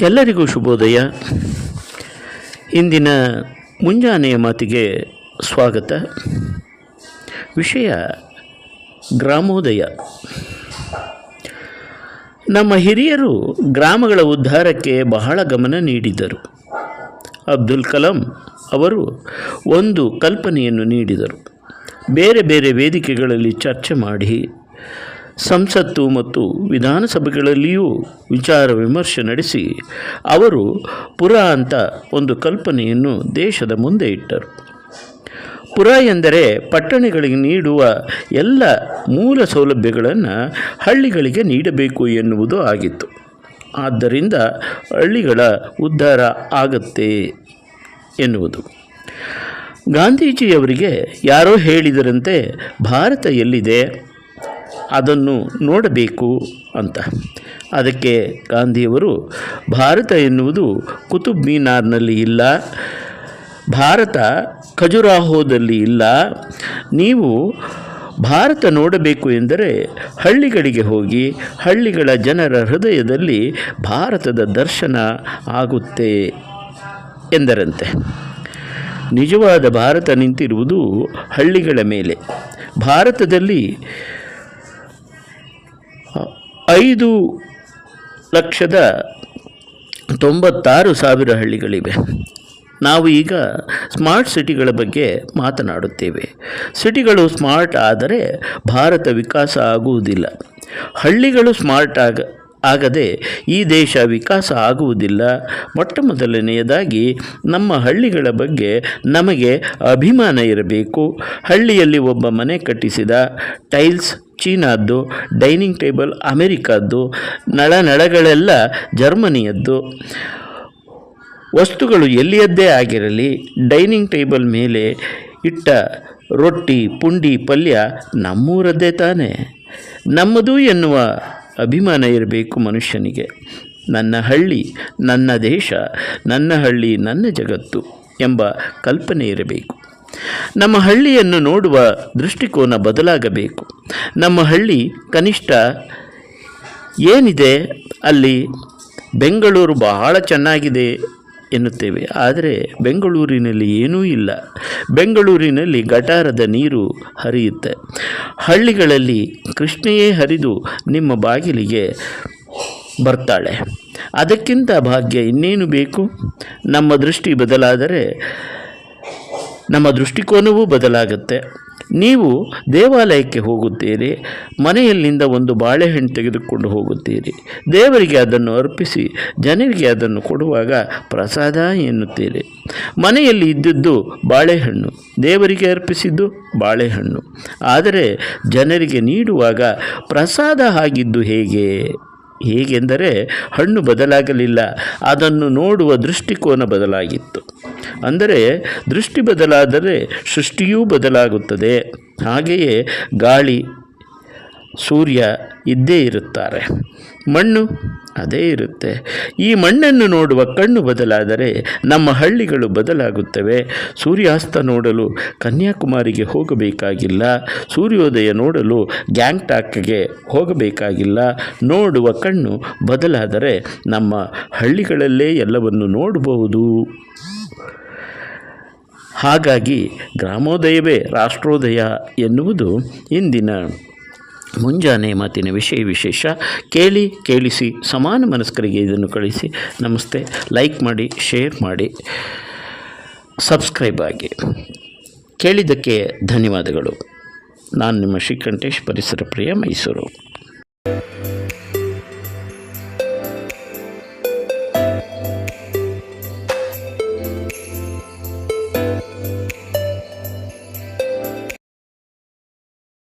ಎಲ್ಲರಿಗೂ ಶುಭೋದಯ. ಇಂದಿನ ಮುಂಜಾನೆಯ ಮಾತಿಗೆ ಸ್ವಾಗತ. ವಿಷಯ ಗ್ರಾಮೋದಯ. ನಮ್ಮ ಹಿರಿಯರು ಗ್ರಾಮಗಳ ಉದ್ಧಾರಕ್ಕೆ ಬಹಳ ಗಮನ ನೀಡಿದರು. ಅಬ್ದುಲ್ ಕಲಾಂ ಅವರು ಒಂದು ಕಲ್ಪನೆಯನ್ನು ನೀಡಿದರು. ಬೇರೆ ಬೇರೆ ವೇದಿಕೆಗಳಲ್ಲಿ ಚರ್ಚೆ ಮಾಡಿ ಸಂಸತ್ತು ಮತ್ತು ವಿಧಾನಸಭೆಗಳಲ್ಲಿಯೂ ವಿಚಾರ ವಿಮರ್ಶೆ ನಡೆಸಿ ಅವರು ಪುರ ಅಂತ ಒಂದು ಕಲ್ಪನೆಯನ್ನು ದೇಶದ ಮುಂದೆ ಇಟ್ಟರು. ಪುರ ಎಂದರೆ ಪಟ್ಟಣಗಳಿಗೆ ನೀಡುವ ಎಲ್ಲ ಮೂಲ ಸೌಲಭ್ಯಗಳನ್ನು ಹಳ್ಳಿಗಳಿಗೆ ನೀಡಬೇಕು ಎನ್ನುವುದು ಆಗಿತ್ತು. ಆದ್ದರಿಂದ ಹಳ್ಳಿಗಳ ಉದ್ಧಾರ ಆಗತ್ತೆ ಎನ್ನುವುದು. ಗಾಂಧೀಜಿಯವರಿಗೆ ಯಾರೋ ಹೇಳಿದರಂತೆ, ಭಾರತ ಎಲ್ಲಿದೆ ಅದನ್ನು ನೋಡಬೇಕು ಅಂತ. ಅದಕ್ಕೆ ಗಾಂಧಿಯವರು, ಭಾರತ ಎನ್ನುವುದು ಕುತುಬ್ ಮಿನಾರ್ನಲ್ಲಿ ಇಲ್ಲ, ಭಾರತ ಖಜುರಾಹೋದಲ್ಲಿ ಇಲ್ಲ, ನೀವು ಭಾರತ ನೋಡಬೇಕು ಎಂದರೆ ಹಳ್ಳಿಗಳಿಗೆ ಹೋಗಿ ಹಳ್ಳಿಗಳ ಜನರ ಹೃದಯದಲ್ಲಿ ಭಾರತದ ದರ್ಶನ ಆಗುತ್ತೆ ಎಂದರಂತೆ. ನಿಜವಾದ ಭಾರತ ನಿಂತಿರುವುದು ಹಳ್ಳಿಗಳ ಮೇಲೆ. ಭಾರತದಲ್ಲಿ 5,96,000 ಹಳ್ಳಿಗಳಿವೆ. ನಾವು ಈಗ ಸ್ಮಾರ್ಟ್ ಸಿಟಿಗಳ ಬಗ್ಗೆ ಮಾತನಾಡುತ್ತೇವೆ. ಸಿಟಿಗಳು ಸ್ಮಾರ್ಟ್ ಆದರೆ ಭಾರತ ವಿಕಾಸ ಆಗುವುದಿಲ್ಲ. ಹಳ್ಳಿಗಳು ಸ್ಮಾರ್ಟ್ ಆಗದೆ ಈ ದೇಶ ವಿಕಾಸ ಆಗುವುದಿಲ್ಲ. ಮೊಟ್ಟ ಮೊದಲನೆಯದಾಗಿ ನಮ್ಮ ಹಳ್ಳಿಗಳ ಬಗ್ಗೆ ನಮಗೆ ಅಭಿಮಾನ ಇರಬೇಕು. ಹಳ್ಳಿಯಲ್ಲಿ ಒಬ್ಬ ಮನೆ ಕಟ್ಟಿಸಿದ ಟೈಲ್ಸ್ ಚೀನಾದ್ದು, ಡೈನಿಂಗ್ ಟೇಬಲ್ ಅಮೆರಿಕದ್ದು, ನಳಗಳೆಲ್ಲ ಜರ್ಮನಿಯದ್ದು. ವಸ್ತುಗಳು ಎಲ್ಲಿಯದ್ದೇ ಆಗಿರಲಿ, ಡೈನಿಂಗ್ ಟೇಬಲ್ ಮೇಲೆ ಇಟ್ಟ ರೊಟ್ಟಿ ಪುಂಡಿ ಪಲ್ಯ ನಮ್ಮೂರದ್ದೇ ತಾನೇ. ನಮ್ಮದು ಎನ್ನುವ ಅಭಿಮಾನ ಇರಬೇಕು ಮನುಷ್ಯನಿಗೆ. ನನ್ನ ಹಳ್ಳಿ ನನ್ನ ದೇಶ, ನನ್ನ ಹಳ್ಳಿ ನನ್ನ ಜಗತ್ತು ಎಂಬ ಕಲ್ಪನೆ ಇರಬೇಕು. ನಮ್ಮ ಹಳ್ಳಿಯನ್ನು ನೋಡುವ ದೃಷ್ಟಿಕೋನ ಬದಲಾಗಬೇಕು. ನಮ್ಮ ಹಳ್ಳಿ ಕನಿಷ್ಠ ಏನಿದೆ ಅಲ್ಲಿ? ಬೆಂಗಳೂರು ಬಹಳ ಚೆನ್ನಾಗಿದೆ ಎನ್ನುತ್ತೇವೆ, ಆದರೆ ಬೆಂಗಳೂರಿನಲ್ಲಿ ಏನೂ ಇಲ್ಲ. ಬೆಂಗಳೂರಿನಲ್ಲಿ ಗಟಾರದ ನೀರು ಹರಿಯುತ್ತೆ. ಹಳ್ಳಿಗಳಲ್ಲಿ ಕೃಷ್ಣೆಯೇ ಹರಿದು ನಿಮ್ಮ ಬಾಗಿಲಿಗೆ ಬರ್ತಾಳೆ. ಅದಕ್ಕಿಂತ ಭಾಗ್ಯ ಇನ್ನೇನು ಬೇಕು? ನಮ್ಮ ದೃಷ್ಟಿ ಬದಲಾದರೆ ನಮ್ಮ ದೃಷ್ಟಿಕೋನವೂ ಬದಲಾಗುತ್ತೆ. ನೀವು ದೇವಾಲಯಕ್ಕೆ ಹೋಗುತ್ತೀರಿ, ಮನೆಯಲ್ಲಿಂದ ಒಂದು ಬಾಳೆಹಣ್ಣು ತೆಗೆದುಕೊಂಡು ಹೋಗುತ್ತೀರಿ. ದೇವರಿಗೆ ಅದನ್ನು ಅರ್ಪಿಸಿ ಜನರಿಗೆ ಅದನ್ನು ಕೊಡುವಾಗ ಪ್ರಸಾದ ಎನ್ನುತ್ತೀರಿ. ಮನೆಯಲ್ಲಿ ಇದ್ದದ್ದು ಬಾಳೆಹಣ್ಣು, ದೇವರಿಗೆ ಅರ್ಪಿಸಿದ್ದು ಬಾಳೆಹಣ್ಣು. ಆದರೆ ಜನರಿಗೆ ನೀಡುವಾಗ ಪ್ರಸಾದ ಆಗಿದ್ದು ಹೇಗೆಂದರೆ ಹಣ್ಣು ಬದಲಾಗಲಿಲ್ಲ, ಅದನ್ನು ನೋಡುವ ದೃಷ್ಟಿಕೋನ ಬದಲಾಗಿತ್ತು. ಅಂದರೆ ದೃಷ್ಟಿ ಬದಲಾದರೆ ಸೃಷ್ಟಿಯೂ ಬದಲಾಗುತ್ತದೆ. ಹಾಗೆಯೇ ಗಾಳಿ ಸೂರ್ಯ ಇದ್ದೇ ಇರುತ್ತಾರೆ, ಮಣ್ಣು ಅದೇ ಇರುತ್ತೆ. ಈ ಮಣ್ಣನ್ನು ನೋಡುವ ಕಣ್ಣು ಬದಲಾದರೆ ನಮ್ಮ ಹಳ್ಳಿಗಳು ಬದಲಾಗುತ್ತವೆ. ಸೂರ್ಯಾಸ್ತ ನೋಡಲು ಕನ್ಯಾಕುಮಾರಿಗೆ ಹೋಗಬೇಕಾಗಿಲ್ಲ, ಸೂರ್ಯೋದಯ ನೋಡಲು ಗ್ಯಾಂಗ್ಟಾಕ್ಗೆ ಹೋಗಬೇಕಾಗಿಲ್ಲ. ನೋಡುವ ಕಣ್ಣು ಬದಲಾದರೆ ನಮ್ಮ ಹಳ್ಳಿಗಳಲ್ಲೇ ಎಲ್ಲವನ್ನು ನೋಡಬಹುದು. ಹಾಗಾಗಿ ಗ್ರಾಮೋದಯವೇ ರಾಷ್ಟ್ರೋದಯ ಎನ್ನುವುದು ಇಂದಿನ ಮುಂಜಾನೆ ಮಾತಿನ ವಿಶೇಷ. ಕೇಳಿಸಿ ಸಮಾನ ಮನಸ್ಕರಿಗೆ ಇದನ್ನು ಕಳಿಸಿ. ನಮಸ್ತೆ. ಲೈಕ್ ಮಾಡಿ, ಶೇರ್ ಮಾಡಿ, ಸಬ್ಸ್ಕ್ರೈಬ್ ಆಗಿ. ಕೇಳಿದ್ದಕ್ಕೆ ಧನ್ಯವಾದಗಳು. ನಾನು ನಿಮ್ಮ ಶ್ರೀಕಂಠೇಶ್, ಪರಿಸರ ಪ್ರಿಯ, ಮೈಸೂರು.